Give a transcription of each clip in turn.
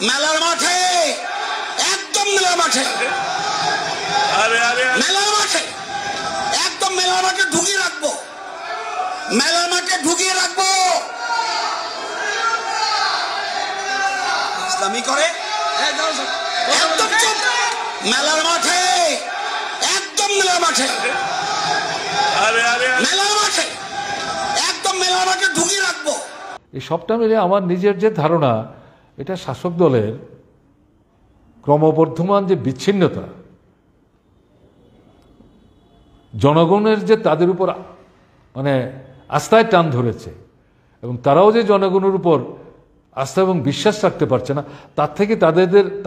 মেলার মাঠে, একদম মেলার মাঠে, মেলার মাঠে, একদম মেলার মাঠে ঢুকিয়ে রাখবো, মেলার মাঠে ঢুকিয়ে রাখবো। ইসলামী করে একদম চুপ, মেলার মাঠে, একদম মেলার মাঠে, মেলার মাঠে, একদম মেলার মাঠে ঢুকিয়ে রাখবো। এই সবটা মিলে আমার নিজের যে ধারণা, এটা শাসক দলের ক্রমবর্ধমান যে বিচ্ছিন্নতা, জনগণের যে তাদের উপর মানে আস্থায় টান ধরেছে এবং তারাও যে জনগণের উপর আস্থা এবং বিশ্বাস রাখতে পারছে না, তার থেকে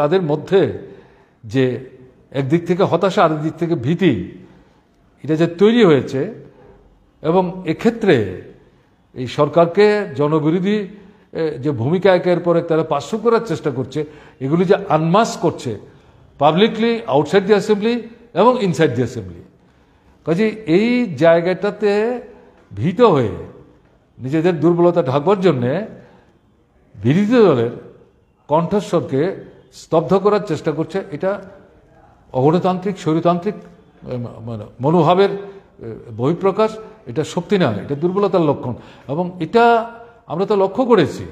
তাদের মধ্যে যে একদিক থেকে হতাশা, আরেক দিক থেকে ভীতি, এটা যে তৈরি হয়েছে এবং এক্ষেত্রে এই সরকারকে জনবিরোধী যে ভূমিকা একের পর এক তারা পার্শ্ব করার চেষ্টা করছে, এগুলি যে আনমাস্ক করছে পাবলিকলি আউটসাইড দি অ্যাসেম্বলি এবং ইনসাইড দি অ্যাসেম্বলি। কাজে এই জায়গাটাতে ভীত হয়ে নিজেদের দুর্বলতা ঢাকবার জন্যে বিরোধী দলের কণ্ঠস্বরকে স্তব্ধ করার চেষ্টা করছে। এটা অগণতান্ত্রিক স্বৈরতান্ত্রিক মনোভাবের বহিঃপ্রকাশ, এটা শক্তি না, এটা দুর্বলতার লক্ষণ। এবং এটা আমরা তো লক্ষ্য করেছি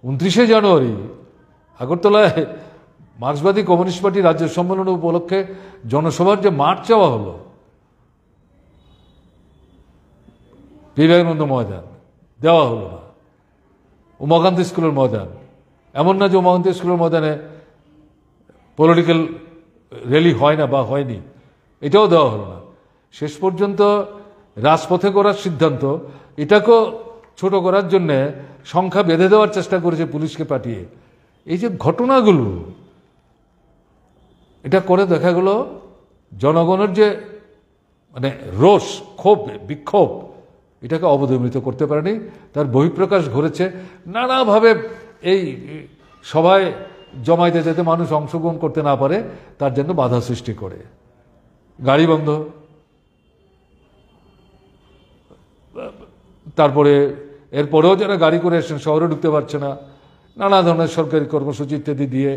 29শে জানুয়ারি আগরতলায় মার্ক্সবাদী কমিউনিস্ট পার্টি রাজ্য সম্মেলন উপলক্ষে জনসভার যে মাঠ চাওয়া হলো বিবেকানন্দ ময়দান, দেওয়া হলো না। উমাকান্ত স্কুলের ময়দান, এমন না যে উমাকান্ত স্কুলের ময়দানে পলিটিক্যাল র্যালি হয় না বা হয়নি, এটাও দেওয়া হলো না। শেষ পর্যন্ত রাজপথে করার সিদ্ধান্ত, এটাকেও ছোট করার জন্যে সংখ্যা বেঁধে দেওয়ার চেষ্টা করেছে পুলিশকে পাঠিয়ে। এই যে ঘটনাগুলো, এটা করে দেখা গেল জনগণের যে মানে রোষ, ক্ষোভ, বিক্ষোভ, এটাকে অবদমিত করতে পারেনি, তার বহিঃপ্রকাশ ঘটেছে নানাভাবে। এই সভায় জমাইতে যেতে মানুষ অংশগ্রহণ করতে না পারে তার জন্য বাধা সৃষ্টি করে, গাড়ি বন্ধ, তারপরে এরপরেও যারা গাড়ি করে এসেছেন শহরে ঢুকতে পারছে না, নানা ধরনের সরকারি কর্মসূচি ইত্যাদি দিয়ে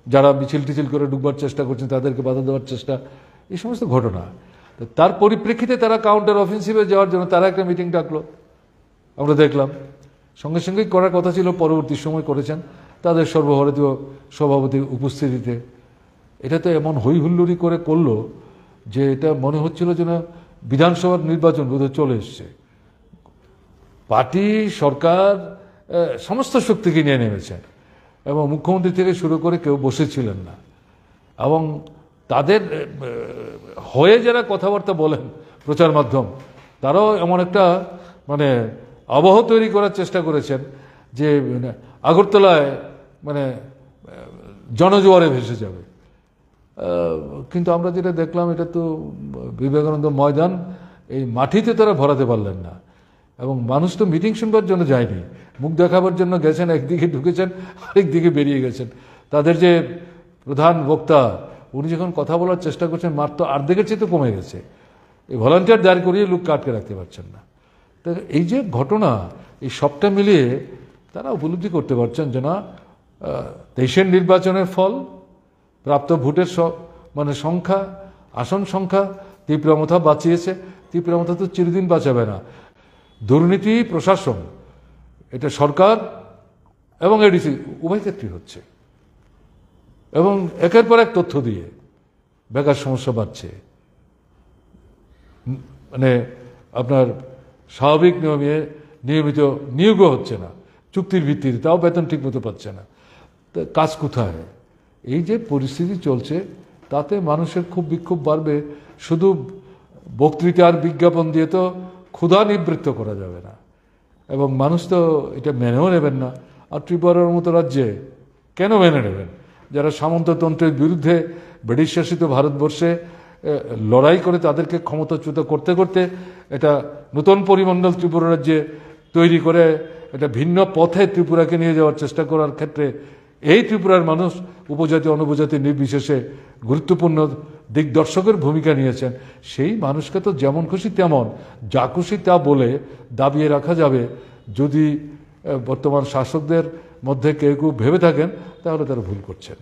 যারা মিছিল টিছিল করে ঢুকবার চেষ্টা করছেন তাদেরকে বাধা দেওয়ার চেষ্টা, এই সমস্ত ঘটনা। তার পরিপ্রেক্ষিতে তারা কাউন্টার অফেন্সিভে যাওয়ার জন্য তারা একটা মিটিং ডাকলো, আমরা দেখলাম। সঙ্গে সঙ্গেই করার কথা ছিল, পরবর্তী সময় করেছেন তাদের সর্বভারতীয় সভাপতির উপস্থিতিতে। এটা তো এমন হই হুল্লোড়ি করে করলো যে এটা মনে হচ্ছিল যেন বিধানসভার নির্বাচন বোধহয় চলে এসছে। পার্টি, সরকার সমস্ত শক্তিকে নিয়ে নেমেছেন এবং মুখ্যমন্ত্রী থেকে শুরু করে কেউ বসেছিলেন না। এবং তাদের হয়ে যারা কথাবার্তা বলেন প্রচার মাধ্যম, তারাও এমন একটা মানে আবহ তৈরি করার চেষ্টা করেছেন যে আগরতলায় মানে জনজোয়ারে ভেসে যাবে। কিন্তু আমরা যেটা দেখলাম, এটা তো বিবেকানন্দ ময়দান, এই মাটিতে তারা ভরাতে পারলেন না। এবং মানুষ তো মিটিং শুনবার জন্য যায়নি, মুখ দেখাবার জন্য গেছেন, একদিকে ঢুকেছেন আরেক দিকে বেরিয়ে গেছেন। তাদের যে প্রধান বক্তা, উনি যখন কথা বলার চেষ্টা করছেন, মাঠ তো অর্ধেকের চেয়ে তো কমে গেছে, এই ভলান্টিয়ার দাঁড় করিয়ে লোক আটকে রাখতে পারছেন না। তো এই যে ঘটনা, এই সবটা মিলিয়ে তারা উপলব্ধি করতে পারছেন যে না, 23-এর নির্বাচনের ফল, প্রাপ্ত ভোটের মানে সংখ্যা, আসন সংখ্যা তীব্রমথা বাঁচিয়েছে। তীব্রমথা তো চিরদিন বাঁচাবে না। দুর্নীতি, প্রশাসন, এটা সরকার এবং এডিসি উভয় ক্ষেত্রেই হচ্ছে। এবং একের পর এক তথ্য দিয়ে বেকার সমস্যা বাড়ছে, মানে আপনার স্বাভাবিক নিয়মে নিয়মিত নিয়োগও হচ্ছে না, চুক্তির ভিত্তিতে, তাও বেতন ঠিক মতো পাচ্ছে না। তা কাজ কোথায়? এই যে পরিস্থিতি চলছে, তাতে মানুষের খুব বিক্ষোভ বাড়বে। শুধু বক্তৃতা আর বিজ্ঞাপন দিয়ে তো ক্ষুধা নিবৃত্ত করা যাবে না, এবং মানুষ তো এটা মেনেও নেবেন না। আর ত্রিপুরার মতো রাজ্যে কেন মেনে নেবেন, যারা সামন্ততন্ত্রের বিরুদ্ধে ব্রিটিশ শাসিত ভারতবর্ষে লড়াই করে তাদেরকে ক্ষমতাচ্যুত করতে করতে এটা নতুন পরিমণ্ডল ত্রিপুরা রাজ্যে তৈরি করে এটা ভিন্ন পথে ত্রিপুরাকে নিয়ে যাওয়ার চেষ্টা করার ক্ষেত্রে এই ত্রিপুরার মানুষ উপজাতি অনুপজাতি নির্বিশেষে গুরুত্বপূর্ণ দিকদর্শকের ভূমিকা নিয়েছেন। সেই মানুষকে তো যেমন খুশি তেমন যা খুশি তা বলে দাবিয়ে রাখা যাবে যদি বর্তমান শাসকদের মধ্যে কেউ কেউ ভেবে থাকেন, তাহলে তারা ভুল করছেন।